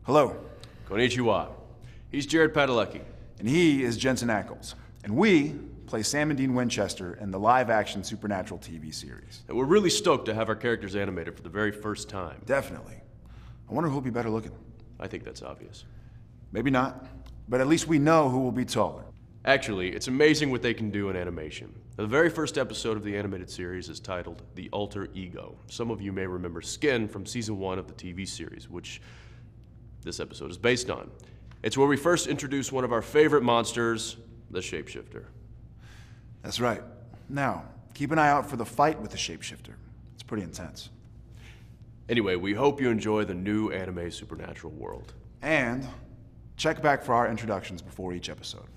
Hello. Konnichiwa. He's Jared Padalecki. And he is Jensen Ackles. And we play Sam and Dean Winchester in the live-action Supernatural TV series. And we're really stoked to have our characters animated for the very first time. Definitely. I wonder who'll be better looking. I think that's obvious. Maybe not, but at least we know who will be taller. Actually, it's amazing what they can do in animation. The very first episode of the animated series is titled The Alter Ego. Some of you may remember Skin from season 1 of the TV series, which this episode is based on. It's where we first introduce one of our favorite monsters, the Shapeshifter. That's right. Now, keep an eye out for the fight with the Shapeshifter. It's pretty intense. Anyway, we hope you enjoy the new anime Supernatural world. And check back for our introductions before each episode.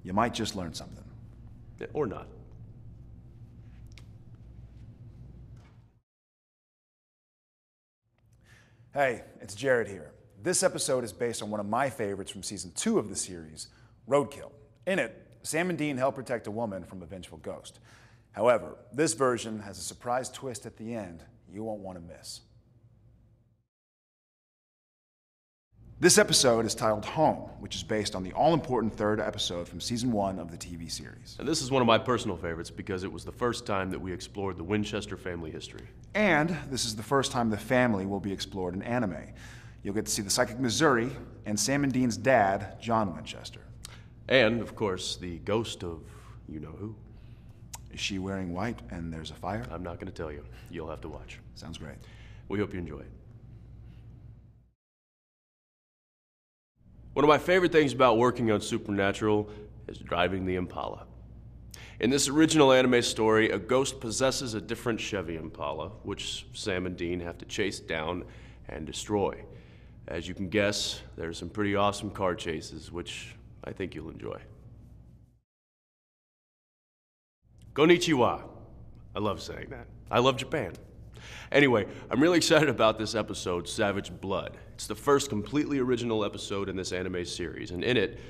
You might just learn something. Or not. Hey, it's Jared here. This episode is based on one of my favorites from season 2 of the series, Roadkill. In it, Sam and Dean help protect a woman from a vengeful ghost. However, this version has a surprise twist at the end you won't want to miss. This episode is titled Home, which is based on the all-important third episode from season 1 of the TV series. And this is one of my personal favorites because it was the first time that we explored the Winchester family history. And this is the first time the family will be explored in anime. You'll get to see the psychic Missouri and Sam and Dean's dad, John Winchester. And, of course, the ghost of you-know-who. Is she wearing white and there's a fire? I'm not going to tell you. You'll have to watch. Sounds great. We hope you enjoy it. One of my favorite things about working on Supernatural is driving the Impala. In this original anime story, a ghost possesses a different Chevy Impala, which Sam and Dean have to chase down and destroy. As you can guess, there's some pretty awesome car chases, which I think you'll enjoy. Konnichiwa. I love saying that. I love Japan. Anyway, I'm really excited about this episode, Savage Blood. It's the first completely original episode in this anime series, and in it,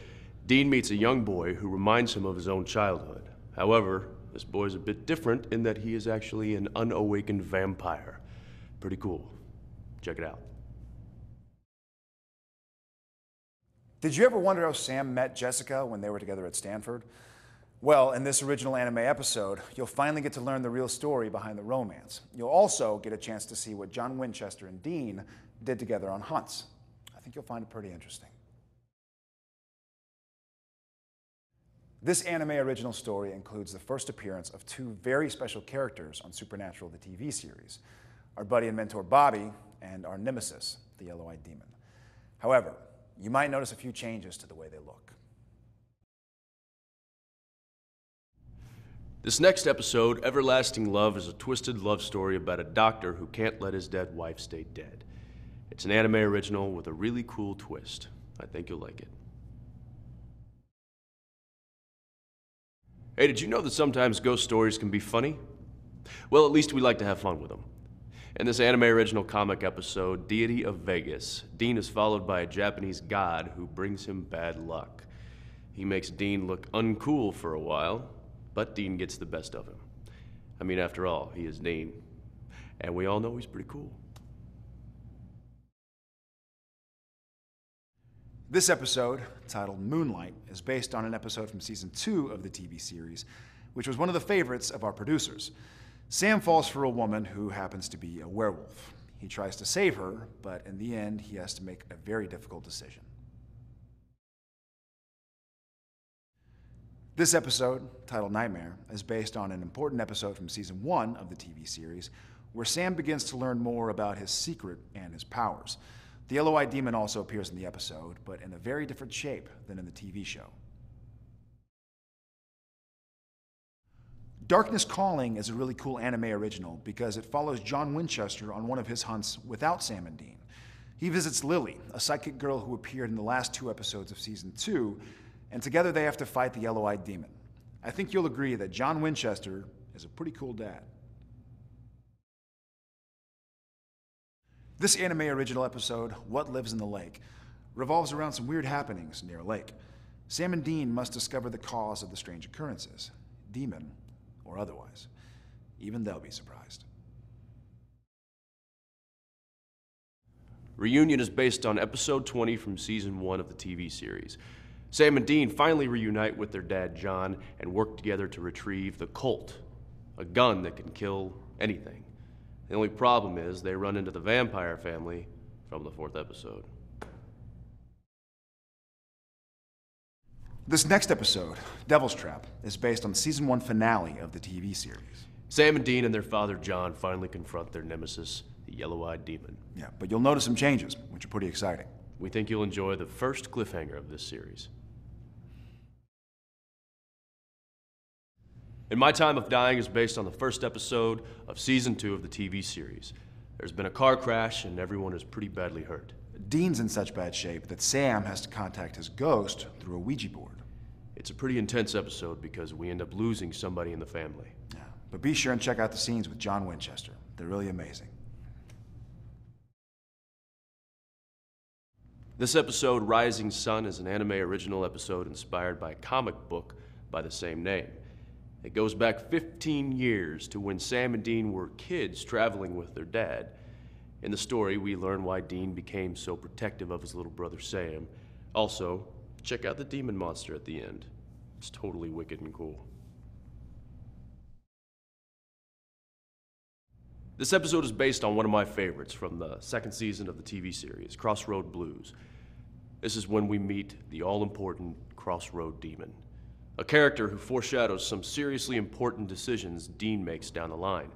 Dean meets a young boy who reminds him of his own childhood. However, this boy's a bit different in that he is actually an unawakened vampire. Pretty cool. Check it out. Did you ever wonder how Sam met Jessica when they were together at Stanford? Well, in this original anime episode, you'll finally get to learn the real story behind the romance. You'll also get a chance to see what John Winchester and Dean did together on hunts. I think you'll find it pretty interesting. This anime original story includes the first appearance of 2 very special characters on Supernatural, the TV series, our buddy and mentor Bobby, and our nemesis, the yellow-eyed demon. However, you might notice a few changes to the way they look. This next episode, Everlasting Love, is a twisted love story about a doctor who can't let his dead wife stay dead. It's an anime original with a really cool twist. I think you'll like it. Hey, did you know that sometimes ghost stories can be funny? Well, at least we like to have fun with them. In this anime original comic episode, Deity of Vegas, Dean is followed by a Japanese god who brings him bad luck. He makes Dean look uncool for a while, but Dean gets the best of him. I mean, after all, he is Dean. And we all know he's pretty cool. This episode, titled Moonlight, is based on an episode from season 2 of the TV series, which was one of the favorites of our producers. Sam falls for a woman who happens to be a werewolf. He tries to save her, but in the end, he has to make a very difficult decision. This episode, titled Nightmare, is based on an important episode from season 1 of the TV series, where Sam begins to learn more about his secret and his powers. The yellow-eyed demon also appears in the episode, but in a very different shape than in the TV show. Darkness Calling is a really cool anime original because it follows John Winchester on one of his hunts without Sam and Dean. He visits Lily, a psychic girl who appeared in the last 2 episodes of season 2, and together they have to fight the yellow-eyed demon. I think you'll agree that John Winchester is a pretty cool dad. This anime original episode, What Lives in the Lake, revolves around some weird happenings near a lake. Sam and Dean must discover the cause of the strange occurrences, demon or otherwise. Even they'll be surprised. Reunion is based on episode 20 from season 1 of the TV series. Sam and Dean finally reunite with their dad, John, and work together to retrieve the Colt, a gun that can kill anything. The only problem is they run into the vampire family from the 4th episode. This next episode, Devil's Trap, is based on the season 1 finale of the TV series. Sam and Dean and their father, John, finally confront their nemesis, the yellow-eyed demon. Yeah, but you'll notice some changes, which are pretty exciting. We think you'll enjoy the first cliffhanger of this series. In My Time of Dying is based on the first episode of season 2 of the TV series. There's been a car crash and everyone is pretty badly hurt. Dean's in such bad shape that Sam has to contact his ghost through a Ouija board. It's a pretty intense episode because we end up losing somebody in the family. Yeah, but be sure and check out the scenes with John Winchester. They're really amazing. This episode, Rising Sun, is an anime original episode inspired by a comic book by the same name. It goes back 15 years to when Sam and Dean were kids traveling with their dad. In the story, we learn why Dean became so protective of his little brother Sam. Also, check out the demon monster at the end. It's totally wicked and cool. This episode is based on one of my favorites from the 2nd season of the TV series, Crossroad Blues. This is when we meet the all-important Crossroad Demon, a character who foreshadows some seriously important decisions Dean makes down the line.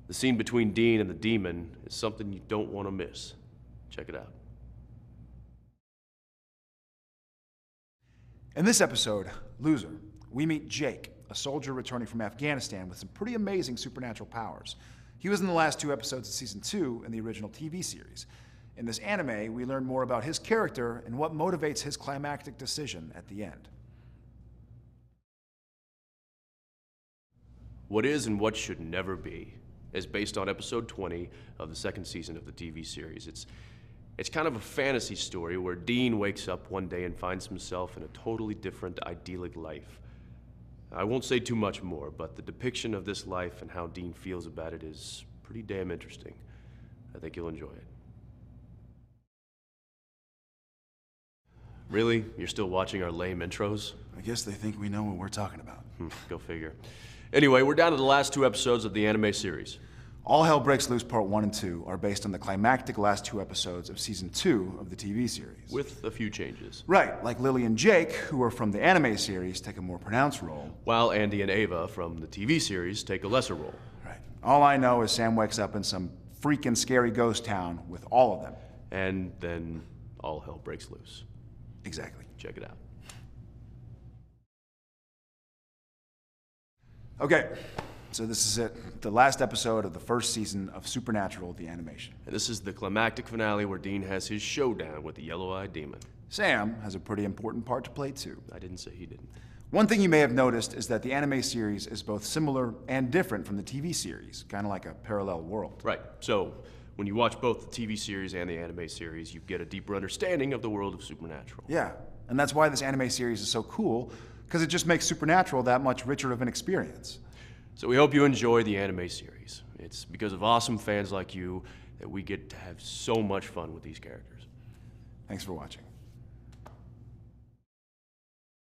The scene between Dean and the demon is something you don't want to miss. Check it out. In this episode, Loser, we meet Jake, a soldier returning from Afghanistan with some pretty amazing supernatural powers. He was in the last 2 episodes of season 2 in the original TV series. In this anime, we learn more about his character and what motivates his climactic decision at the end. What Is and What Should Never Be is based on episode 20 of the 2nd season of the TV series. It's kind of a fantasy story where Dean wakes up one day and finds himself in a totally different, idyllic life. I won't say too much more, but the depiction of this life and how Dean feels about it is pretty damn interesting. I think you'll enjoy it. Really? You're still watching our lame intros? I guess they think we know what we're talking about. Go figure. Anyway, we're down to the last 2 episodes of the anime series. All Hell Breaks Loose Part 1 and 2 are based on the climactic last 2 episodes of Season 2 of the TV series. With a few changes. Right, like Lily and Jake, who are from the anime series, take a more pronounced role. While Andy and Ava from the TV series take a lesser role. Right. All I know is Sam wakes up in some freaking scary ghost town with all of them. And then all hell breaks loose. Exactly. Check it out. Okay, so this is it. The last episode of the first season of Supernatural, the animation. And this is the climactic finale where Dean has his showdown with the yellow-eyed demon. Sam has a pretty important part to play too. I didn't say he didn't. One thing you may have noticed is that the anime series is both similar and different from the TV series, kind of like a parallel world. Right, so when you watch both the TV series and the anime series, you get a deeper understanding of the world of Supernatural. Yeah, and that's why this anime series is so cool, because it just makes Supernatural that much richer of an experience. So we hope you enjoy the anime series. It's because of awesome fans like you that we get to have so much fun with these characters. Thanks for watching.